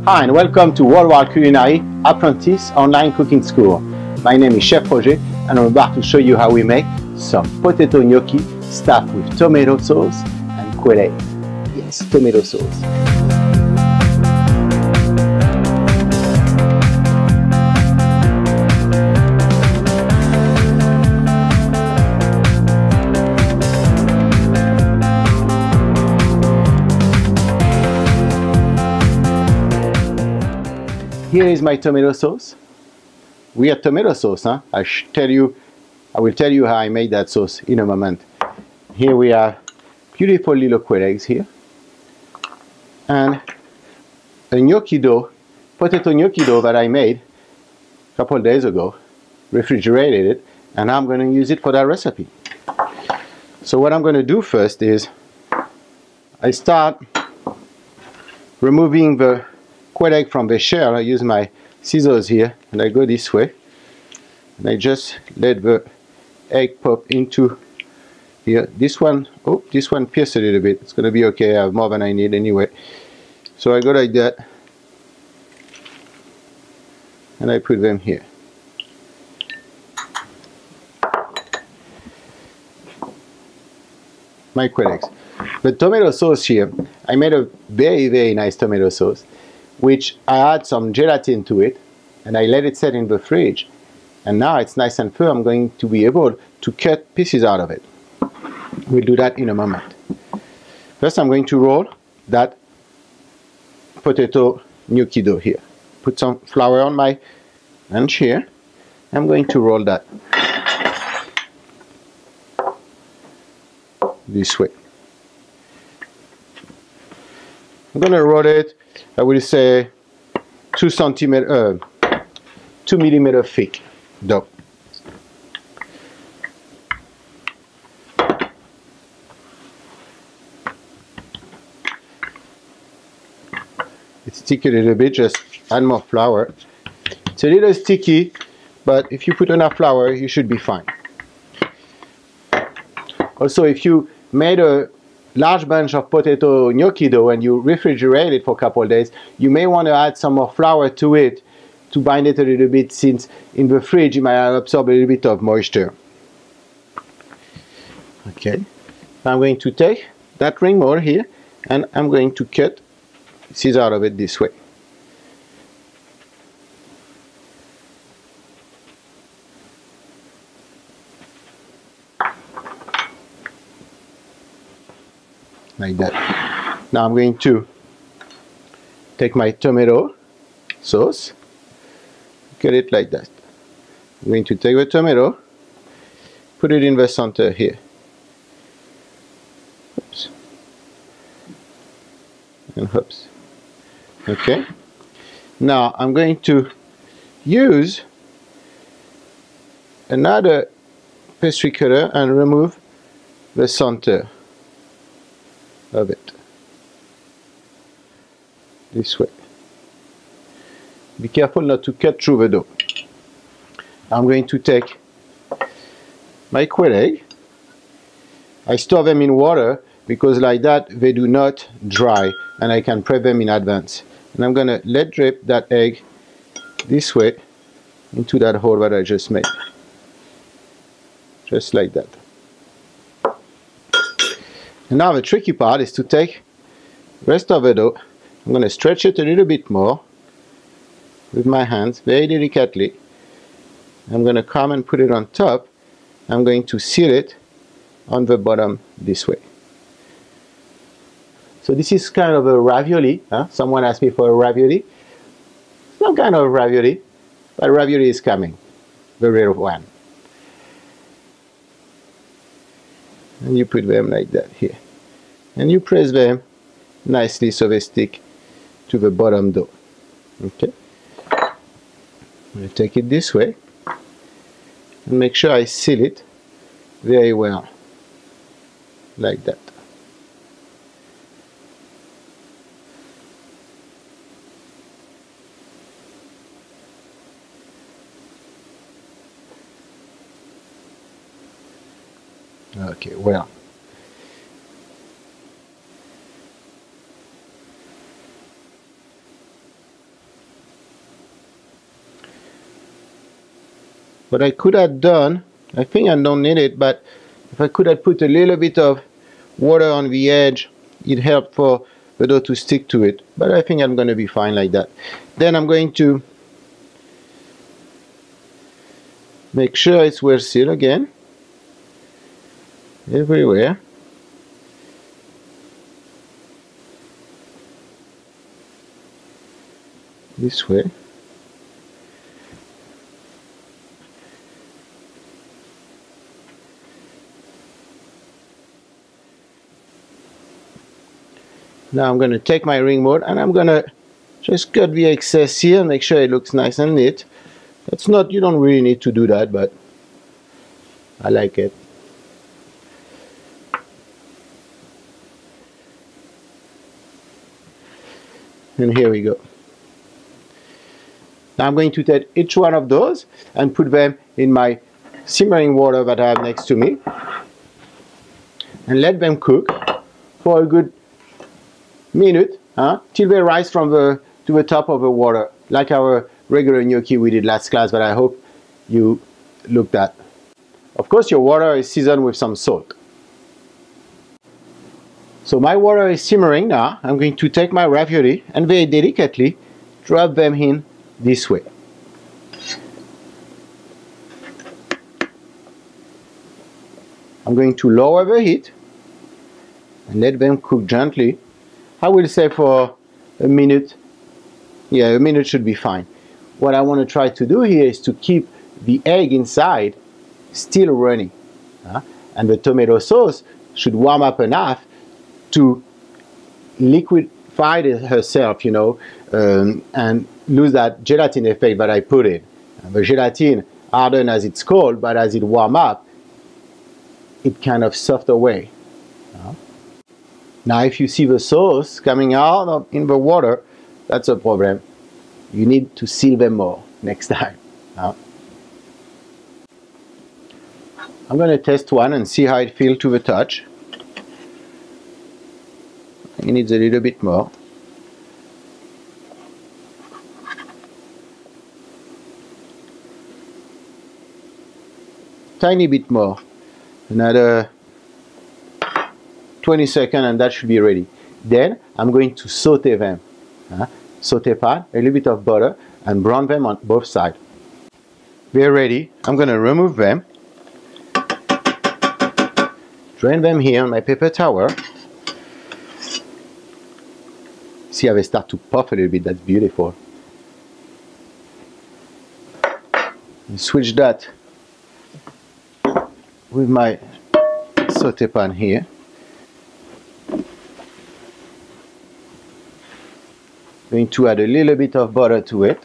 Hi and welcome to Worldwide Culinary Apprentice Online Cooking School. My name is Chef Roger and I'm about to show you how we make some potato gnocchi stuffed with tomato sauce and quail eggs. Yes, tomato sauce. Here is my tomato sauce. Weird tomato sauce, huh? I will tell you how I made that sauce in a moment. Here we have beautiful little quail eggs here. And a gnocchi dough, potato gnocchi dough that I made a couple of days ago, refrigerated it, and now I'm going to use it for that recipe. So what I'm going to do first is I start removing the quail egg from the shell. I use my scissors here and I go this way and I just let the egg pop into here. This one pierced a little bit. It's going to be okay. I have more than I need anyway. So I go like that and I put them here. My quail eggs. The tomato sauce here, I made a very nice tomato sauce, which I add some gelatin to it and I let it set in the fridge, and now it's nice and firm. I'm going to be able to cut pieces out of it. We'll do that in a moment. First I'm going to roll that potato gnocchi dough here. Put some flour on my bench here. I'm going to roll that this way. I'm going to roll it, I will say 2 millimeter thick dough. It's sticky a little bit, just add more flour. It's a little sticky, but if you put enough flour, you should be fine. Also, if you made a large bunch of potato gnocchi dough and you refrigerate it for a couple of days, you may want to add some more flour to it to bind it a little bit, since in the fridge it might absorb a little bit of moisture. Okay, I'm going to take that ring mold here and I'm going to cut pieces out of it this way. Like that. Now I'm going to take my tomato sauce, cut it like that. I'm going to take the tomato, put it in the center here. Oops. And hoops. Okay. Now I'm going to use another pastry cutter and remove the center of it this way. Be careful not to cut through the dough. I'm going to take my quail egg. I store them in water because like that they do not dry and I can prep them in advance. And I'm going to let drip that egg this way into that hole that I just made. Just like that. And now the tricky part is to take the rest of the dough. I'm going to stretch it a little bit more with my hands, very delicately. I'm going to come and put it on top. I'm going to seal it on the bottom this way. So this is kind of a ravioli. Huh? Someone asked me for a ravioli. It's not kind of ravioli, but ravioli is coming. The real one. And you put them like that here. And you press them nicely so they stick to the bottom dough. Okay. I'm going to take it this way and make sure I seal it very well. Like that. Okay, well. What I could have done, I think I don't need it, but if I could have put a little bit of water on the edge, it helped for the dough to stick to it. But I think I'm going to be fine like that. Then I'm going to make sure it's well sealed again, everywhere. This way. Now I'm going to take my ring board and I'm going to just cut the excess here and make sure it looks nice and neat. That's not, you don't really need to do that, but I like it. And here we go. Now I'm going to take each one of those and put them in my simmering water that I have next to me and let them cook for a good minute, till they rise to the top of the water, like our regular gnocchi we did last class, but I hope you looked at. Of course, your water is seasoned with some salt. So my water is simmering now. I'm going to take my ravioli and very delicately drop them in this way. I'm going to lower the heat and let them cook gently. I will say for a minute. Yeah, a minute should be fine. What I want to try to do here is to keep the egg inside still running. And the tomato sauce should warm up enough to liquefy herself, and lose that gelatin effect that I put in. And the gelatin, hardened as it's cold, but as it warm up, it kind of soft away. Now if you see the sauce coming out in the water, that's a problem. You need to seal them more next time. I'm going to test one and see how it feels to the touch. It needs a little bit more. Tiny bit more. Another 20 seconds and that should be ready. Then I'm going to saute them. Saute pan, a little bit of butter, and brown them on both sides. They're ready. I'm going to remove them. Drain them here on my paper towel. See how they start to puff a little bit, that's beautiful. And switch that with my saute pan here. Going to add a little bit of butter to it.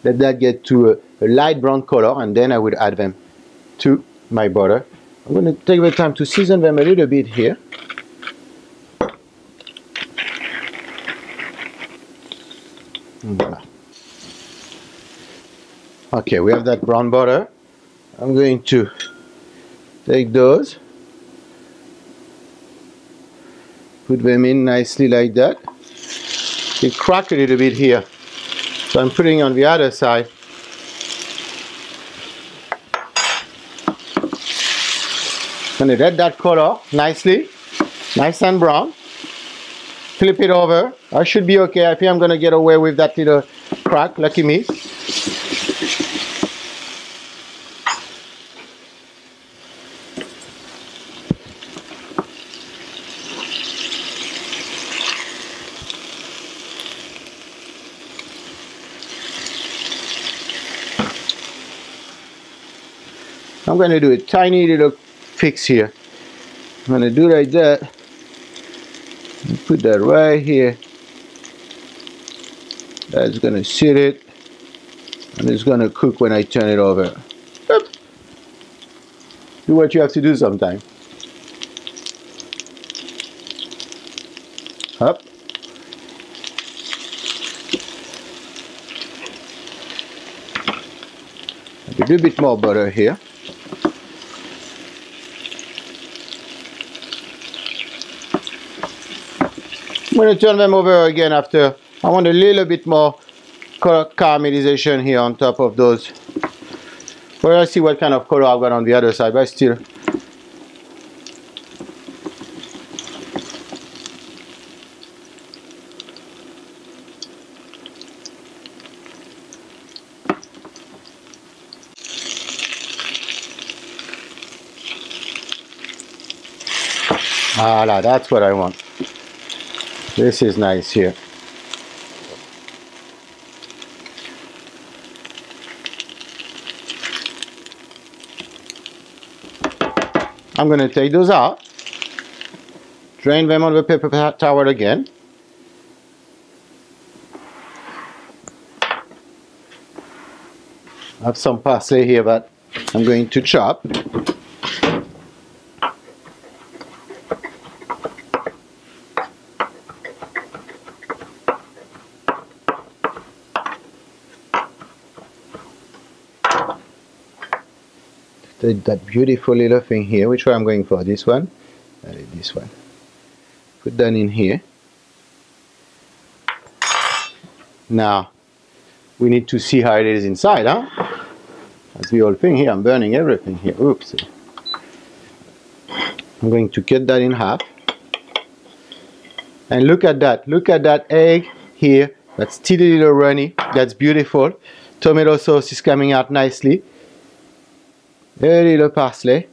Let that get to a light brown color and then I will add them to my butter. I'm going to take the time to season them a little bit here. Voila. Okay, we have that brown butter. I'm going to take those, put them in nicely like that. It cracked a little bit here, so I'm putting on the other side. I'm going to let that color nicely, nice and brown. Flip it over. I should be okay. I think I'm going to get away with that little crack. Lucky me. I'm going to do a tiny little fix here. I'm going to do like that. And put that right here. That's going to sit it. And it's going to cook when I turn it over. Oop. Do what you have to do sometimes. Up. A little bit more butter here. going to turn them over again after. I want a little bit more caramelization here on top of those. Well, let's see what kind of color I've got on the other side, but still. Voila, that's what I want. This is nice here. I'm going to take those out, drain them on the paper towel again. I have some parsley here that I'm going to chop. That beautiful little thing here. Which one I'm going for? This one? This one. Put that in here. Now we need to see how it is inside, huh? That's the whole thing here. I'm burning everything here. Oops. I'm going to cut that in half. And look at that. Look at that egg here. That's still a little runny. That's beautiful. Tomato sauce is coming out nicely. A little parsley,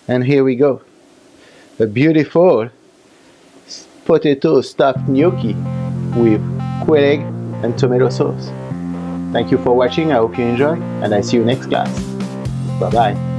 and here we go, a beautiful potato stuffed gnocchi with quail egg and tomato sauce. Thank you for watching. I hope you enjoy, and I see you next class. Bye bye.